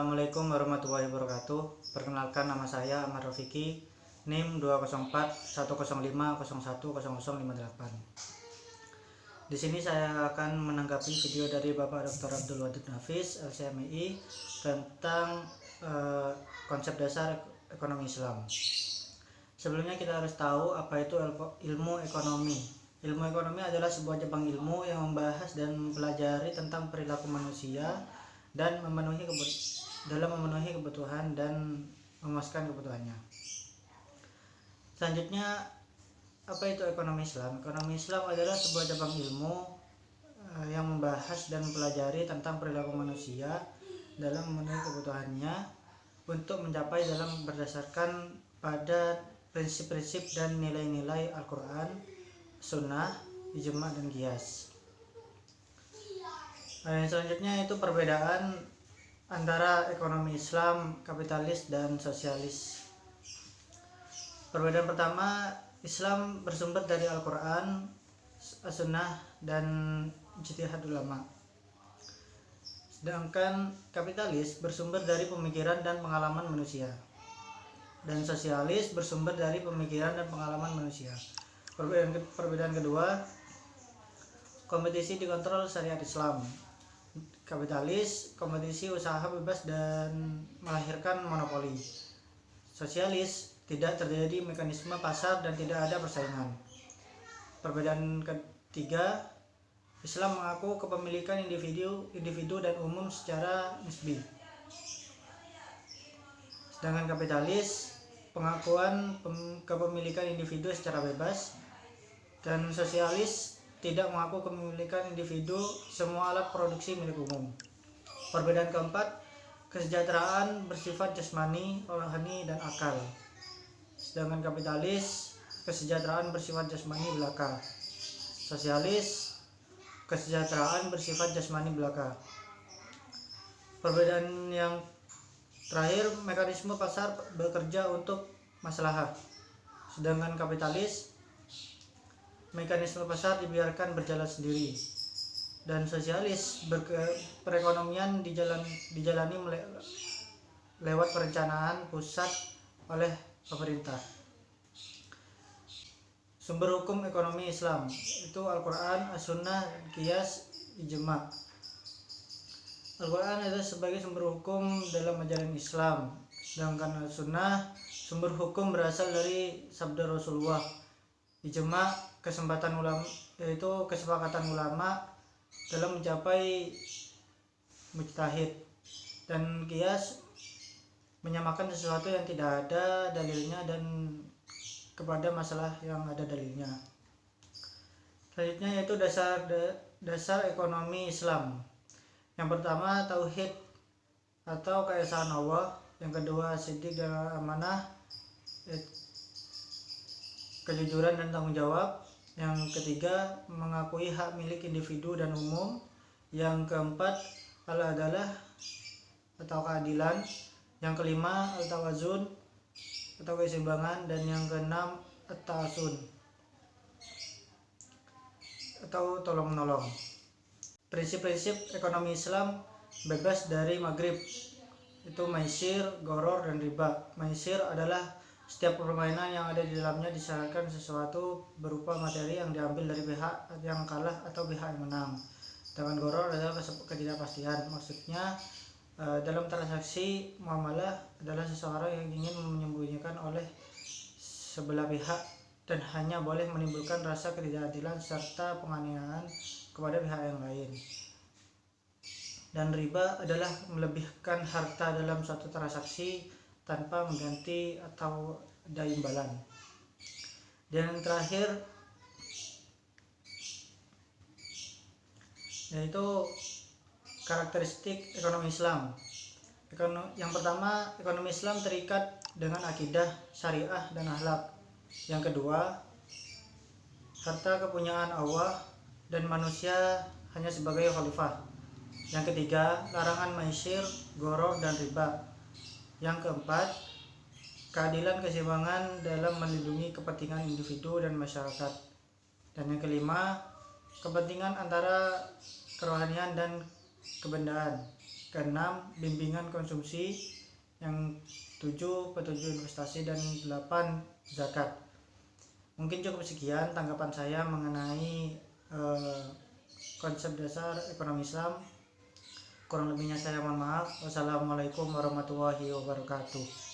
Assalamualaikum warahmatullahi wabarakatuh. Perkenalkan, nama saya Ahmad Rafiki, NIM 204-105-01-0058. Di sini saya akan menanggapi video dari Bapak Dr. Abdul Wadud Nafis, LCMI, tentang konsep dasar ekonomi Islam. Sebelumnya kita harus tahu apa itu ilmu ekonomi. Ilmu ekonomi adalah sebuah cabang ilmu yang membahas dan mempelajari tentang perilaku manusia dan memenuhi kebutuhan dan memuaskan kebutuhannya. Selanjutnya, apa itu ekonomi Islam? Ekonomi Islam adalah sebuah cabang ilmu yang membahas dan mempelajari tentang perilaku manusia dalam memenuhi kebutuhannya untuk mencapai dalam berdasarkan pada prinsip-prinsip dan nilai-nilai Al-Quran, Sunnah, Ijma' dan Qiyas. Selanjutnya itu perbedaan antara ekonomi Islam, kapitalis, dan sosialis. Perbedaan pertama, Islam bersumber dari Al-Quran, As-Sunnah, dan ijtihad ulama. Sedangkan kapitalis bersumber dari pemikiran dan pengalaman manusia. Dan sosialis bersumber dari pemikiran dan pengalaman manusia. Perbedaan kedua, kompetisi dikontrol syariat Islam. Kapitalis, kompetisi usaha bebas dan melahirkan monopoli. Sosialis, tidak terjadi mekanisme pasar dan tidak ada persaingan. Perbedaan ketiga, Islam mengaku kepemilikan individu dan umum secara nisbi. Sedangkan kapitalis, pengakuan kepemilikan individu secara bebas. Dan sosialis tidak mengaku kepemilikan individu semua alat produksi milik umum. Perbedaan keempat, kesejahteraan bersifat jasmani, rohani, dan akal. Sedangkan kapitalis, kesejahteraan bersifat jasmani belaka. Sosialis, kesejahteraan bersifat jasmani belaka. Perbedaan yang terakhir, mekanisme pasar bekerja untuk maslahat. Sedangkan kapitalis, mekanisme pasar dibiarkan berjalan sendiri. Dan sosialis, perekonomian dijalani lewat perencanaan pusat oleh pemerintah. Sumber hukum ekonomi Islam itu Al-Quran, As-Sunnah, Qiyas, Ijma'. Al-Quran adalah sebagai sumber hukum dalam ajaran Islam, sedangkan As-Sunnah sumber hukum berasal dari sabda Rasulullah. Ijma' yaitu kesepakatan ulama dalam mencapai mujtahid. Dan qiyas menyamakan sesuatu yang tidak ada dalilnya dan kepada masalah yang ada dalilnya. Selanjutnya yaitu dasar ekonomi Islam. Yang pertama, tauhid atau keesaan Allah. Yang kedua, siddiq dan amanah, kejujuran dan tanggung jawab. Yang ketiga, mengakui hak milik individu dan umum. Yang keempat, al-adalah atau keadilan. Yang kelima, al-tawazun atau keseimbangan. Dan yang keenam, at-ta'asun atau tolong-menolong. Prinsip-prinsip ekonomi Islam bebas dari maghrib, itu maisir, goror, dan riba. Maisir adalah setiap permainan yang ada di dalamnya disyaratkan sesuatu berupa materi yang diambil dari pihak yang kalah atau pihak yang menang. Sedangkan goror adalah ketidakpastian. Maksudnya dalam transaksi muamalah adalah seseorang yang ingin menyembunyikan oleh sebelah pihak dan hanya boleh menimbulkan rasa ketidakadilan serta penganiayaan kepada pihak yang lain. Dan riba adalah melebihkan harta dalam suatu transaksi tanpa mengganti atau ada imbalan. Dan yang terakhir yaitu karakteristik ekonomi Islam. Yang pertama, ekonomi Islam terikat dengan akidah, syariah, dan akhlak. Yang kedua, harta kepunyaan Allah dan manusia hanya sebagai khalifah. Yang ketiga, larangan maisir, goror, dan riba. Yang keempat, keadilan keseimbangan dalam melindungi kepentingan individu dan masyarakat. Dan yang kelima, kepentingan antara kerohanian dan kebendaan. keenam bimbingan konsumsi, yang 7 petunjuk investasi, dan 8 zakat. Mungkin cukup sekian tanggapan saya mengenai konsep dasar ekonomi Islam. Kurang lebihnya saya mohon maaf. Wassalamualaikum warahmatullahi wabarakatuh.